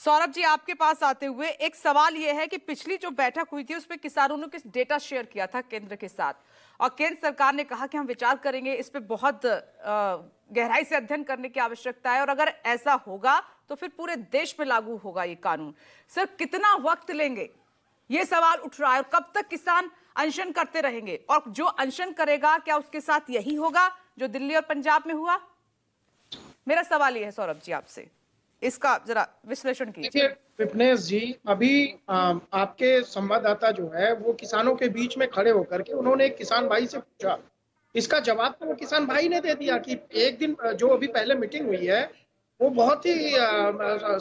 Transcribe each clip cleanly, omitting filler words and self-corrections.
सौरभ जी, आपके पास आते हुए एक सवाल यह है कि पिछली जो बैठक हुई थी उसमें किसानों ने किस डेटा शेयर किया था केंद्र के साथ, और केंद्र सरकार ने कहा कि हम विचार करेंगे, इस पे बहुत गहराई से अध्ययन करने की आवश्यकता है और अगर ऐसा होगा तो फिर पूरे देश में लागू होगा ये कानून। सर, कितना वक्त लेंगे, ये सवाल उठ रहा है, और कब तक किसान अनशन करते रहेंगे, और जो अनशन करेगा क्या उसके साथ यही होगा जो दिल्ली और पंजाब में हुआ? मेरा सवाल ये है सौरभ जी आपसे, इसका जरा विश्लेषण कीजिए। देखिए विपनेश जी, अभी आपके संवाददाता जो है वो किसानों के बीच में खड़े होकर के उन्होंने एक किसान भाई से पूछा, इसका जवाब तो वो किसान भाई ने दे दिया कि एक दिन जो अभी पहले मीटिंग हुई है वो बहुत ही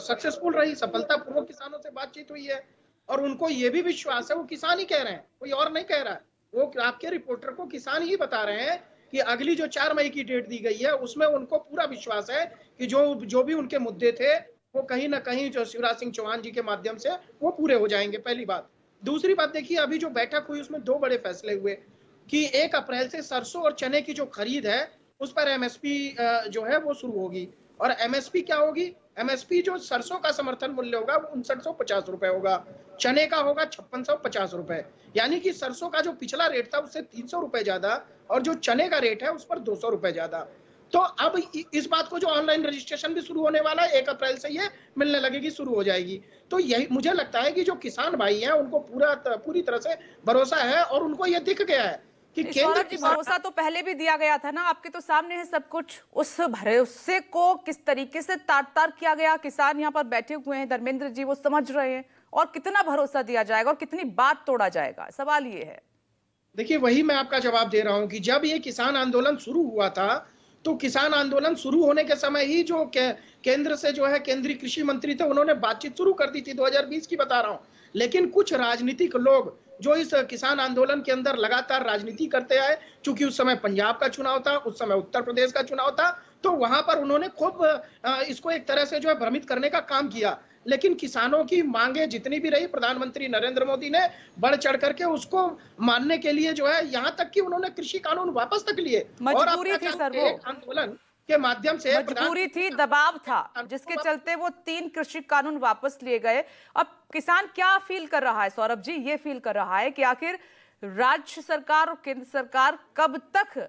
सक्सेसफुल रही, सफलतापूर्वक किसानों से बातचीत हुई है और उनको ये भी विश्वास है, वो किसान ही कह रहे हैं, कोई और नहीं कह रहा है, वो आपके रिपोर्टर को किसान ही बता रहे हैं कि अगली जो 4 मई की डेट दी गई है उसमें उनको पूरा विश्वास है कि जो भी उनके मुद्दे थे वो कहीं ना कहीं जो शिवराज सिंह चौहान जी के माध्यम से वो पूरे हो जाएंगे। पहली बात। दूसरी बात, देखिए अभी जो बैठक हुई उसमें 2 बड़े फैसले हुए कि 1 अप्रैल से सरसों और चने की जो खरीद है उस पर एमएसपी जो है वो शुरू होगी। और एमएसपी क्या होगी? एमएसपी जो सरसों का समर्थन मूल्य होगा वो 5950 रुपए होगा, चने का होगा 5650 रुपए। यानी कि सरसों का जो पिछला रेट था उससे 300 रुपए ज्यादा और जो चने का रेट है उस पर 200 रुपए ज्यादा। तो अब इस बात को जो ऑनलाइन रजिस्ट्रेशन भी शुरू होने वाला है 1 अप्रैल से ये मिलने लगेगी, शुरू हो जाएगी। तो यही मुझे लगता है कि जो किसान भाई हैं उनको पूरी तरह से भरोसा है और उनको ये दिख गया है कि केंद्र जी, भरोसा तो पहले भी दिया गया था ना, आपके तो सामने है सब कुछ। उस भरोसे को किस तरीके से तार-तार किया गया, किसान यहाँ पर बैठे हुए हैं, धर्मेंद्र जी वो समझ रहे हैं, और कितना भरोसा दिया जाएगा और कितनी बात तोड़ा जाएगा, सवाल ये है। देखिए वही मैं आपका जवाब दे रहा हूं कि जब ये किसान आंदोलन शुरू हुआ था तो किसान आंदोलन शुरू होने के समय ही जो केंद्र से जो है केंद्रीय कृषि मंत्री थे उन्होंने बातचीत शुरू कर दी थी, 2020 की बता रहा हूं। लेकिन कुछ राजनीतिक लोग जो इस किसान आंदोलन के अंदर लगातार राजनीति करते आए, चूंकि उस समय पंजाब का चुनाव था, उस समय उत्तर प्रदेश का चुनाव था, तो वहां पर उन्होंने खूब इसको एक तरह से जो है भ्रमित करने का काम किया। लेकिन किसानों की मांगे जितनी भी रही, प्रधानमंत्री नरेंद्र मोदी ने बढ़ चढ़ करके उसको मानने के लिए जो है यहाँ तक कि उन्होंने कृषि कानून वापस तक लिए। और मजबूरी थी सर, वो आंदोलन के माध्यम से मजबूरी थी, दबाव था जिसके चलते वो 3 कृषि कानून वापस लिए गए। अब किसान क्या फील कर रहा है सौरभ जी? ये फील कर रहा है कि आखिर राज्य सरकार और केंद्र सरकार कब तक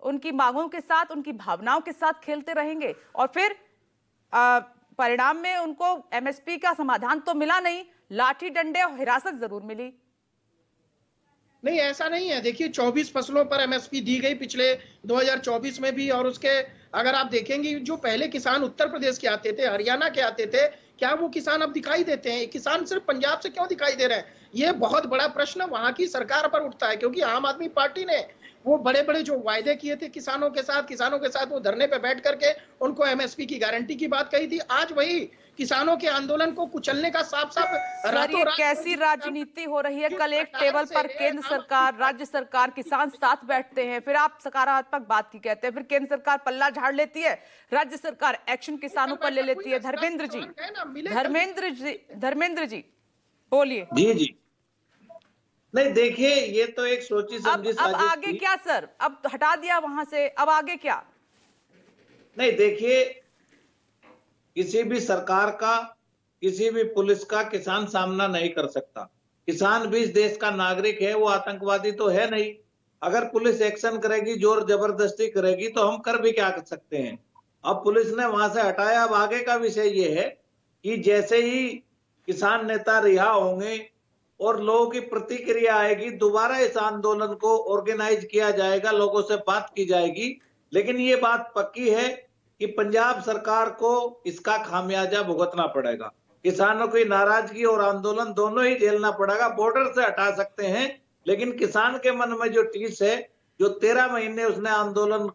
उनकी मांगों के साथ, उनकी भावनाओं के साथ खेलते रहेंगे, और फिर परिणाम में उनको एमएसपी का समाधान तो मिला नहीं, लाठी डंडे और हिरासत जरूर मिली। नहीं, ऐसा नहीं है। देखिए 24 फसलों पर एमएसपी दी गई पिछले 2024 में भी, और उसके अगर आप देखेंगे जो पहले किसान उत्तर प्रदेश के आते थे, हरियाणा के आते थे, क्या वो किसान अब दिखाई देते हैं? किसान सिर्फ पंजाब से क्यों दिखाई दे रहे हैं? ये बहुत बड़ा प्रश्न वहां की सरकार पर उठता है, क्योंकि आम आदमी पार्टी ने वो बड़े बड़े जो वायदे किए थे किसानों के साथ वो धरने पे बैठ करके उनको एमएसपी की गारंटी की बात कही थी। आज वही किसानों के आंदोलन को कुचलने का साफ साफ ये कैसी राजनीति हो रही है? कल एक टेबल पर केंद्र सरकार, राज्य सरकार, किसान साथ बैठते हैं, फिर आप सकारात्मक बात की कहते हैं, फिर केंद्र सरकार पल्ला झाड़ लेती है, राज्य सरकार एक्शन किसानों पर ले लेती है। धर्मेंद्र जी बोलिए। जी जी, नहीं देखिए ये तो एक सोची समझी अब आगे क्या सर? अब हटा दिया वहां से, अब आगे क्या? नहीं देखिए, किसी भी सरकार का, किसी भी पुलिस का किसान सामना नहीं कर सकता। किसान भी इस देश का नागरिक है, वो आतंकवादी तो है नहीं। अगर पुलिस एक्शन करेगी, जोर जबरदस्ती करेगी तो हम कर भी क्या कर सकते हैं। अब पुलिस ने वहां से हटाया। अब आगे का विषय ये है कि जैसे ही किसान नेता रिहा होंगे और लोगों की प्रतिक्रिया आएगी, दोबारा इस आंदोलन को ऑर्गेनाइज किया जाएगा, लोगों से बात की जाएगी। लेकिन ये बात पक्की है कि पंजाब सरकार को इसका खामियाजा भुगतना पड़ेगा। किसानों की नाराजगी और आंदोलन दोनों ही झेलना पड़ेगा। बॉर्डर से हटा सकते हैं, लेकिन किसान के मन में जो टीस है, जो 13 महीने उसने आंदोलन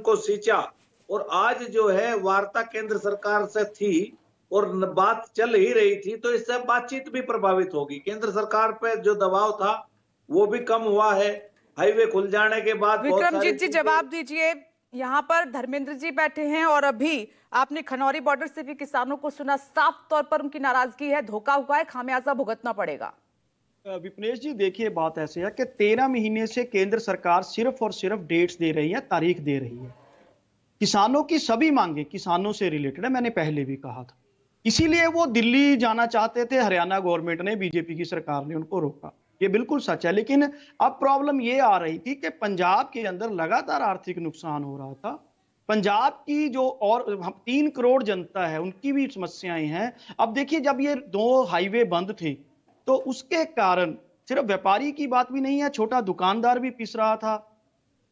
को सींचा, और आज जो है वार्ता केंद्र सरकार से थी और बात चल ही रही थी, तो इससे बातचीत भी प्रभावित होगी। केंद्र सरकार पे जो दबाव था वो भी कम हुआ है। हाईवे खुल जाने के बाद विक्रमजीत जी जवाब दीजिए। यहाँ पर धर्मेंद्र जी बैठे हैं और अभी आपने खनौरी बॉर्डर से भी किसानों को सुना, साफ तौर पर उनकी नाराजगी है, धोखा हुआ है, खामियाजा भुगतना पड़ेगा। विपनेश जी देखिए, बात ऐसे है कि 13 महीने से केंद्र सरकार सिर्फ और सिर्फ डेट्स दे रही है, तारीख दे रही है। किसानों की सभी मांगे किसानों से रिलेटेड है, मैंने पहले भी कहा था। इसीलिए वो दिल्ली जाना चाहते थे, हरियाणा गवर्नमेंट ने, बीजेपी की सरकार ने उनको रोका। ये बिल्कुल सच है। लेकिन अब प्रॉब्लम ये आ रही थी कि पंजाब के अंदर लगातार आर्थिक नुकसान हो रहा था। पंजाब की जो और 3 करोड़ जनता है, उनकी भी समस्याएं हैं। अब देखिए, जब ये 2 हाईवे बंद थे तो उसके कारण सिर्फ व्यापारी की बात भी नहीं है, छोटा दुकानदार भी पिस रहा था,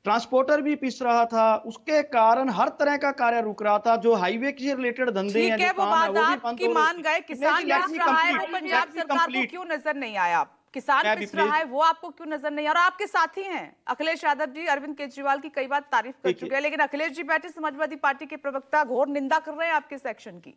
ट्रांसपोर्टर भी पिस रहा था, उसके कारण हर तरह का कार्य रुक रहा था। जो हाईवे से रिलेटेड धंधे हैं, ठीक है, जो वो काम है, बात वो भी बंद आपकी हो रहे मान थे। गए, किसान Let पिस me रहा है, वो complete, पंजाब let me सरकार को complete. क्यों नजर नहीं आया? किसान मैं पिस विपरीत- रहा है, वो आपको क्यों नजर नहीं आ रहा? आपके साथी हैं अखिलेश यादव जी, अरविंद केजरीवाल की कई बार तारीफ कर देखिए- चुके हैं, लेकिन अखिलेश जी बैठे समाजवादी पार्टी के प्रवक्ता घोर निंदा कर रहे हैं आपके सेक्शन की।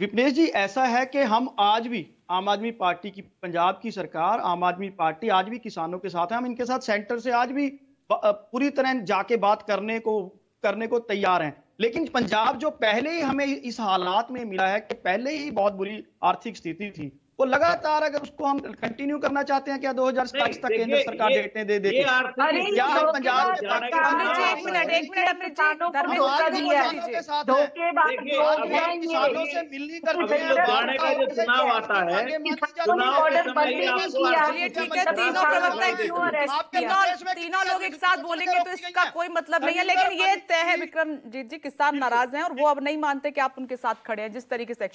विपनेश जी, ऐसा है कि हम आज भी आम आदमी पार्टी की, पंजाब की सरकार, आम आदमी पार्टी आज भी किसानों के साथ है। हम इनके साथ सेंटर से आज भी पूरी तरह जाके बात करने को तैयार हैं। लेकिन पंजाब जो पहले ही हमें इस हालात में मिला है कि पहले ही बहुत बुरी आर्थिक स्थिति थी, वो लगातार, अगर उसको हम कंटिन्यू करना चाहते हैं क्या 2027 तक केंद्र सरकार डेटें दे देगी? क्या हम पंजाब के बाकी अमृत जी, एक मिनट, अमृत जी, धर्मेंद्र आज जी, भी बोलने किसानों दीजिए। के साथ हैं। देखिए, अभी हम किसानों से मिलनी करते अभी हैं। लुधियाने का जो चुनाव आता है, चुनाव के समय ही आपको चलिए ठीक है, तीनों प्रवक्ता तीनों लोग एक साथ बोलेंगे तो इसका कोई मतलब नहीं है, लेकिन ये तय है विक्रमजीत जी, किसान नाराज हैं और वो अब नहीं मानते कि आप उनके साथ खड़े हैं जिस तरीके से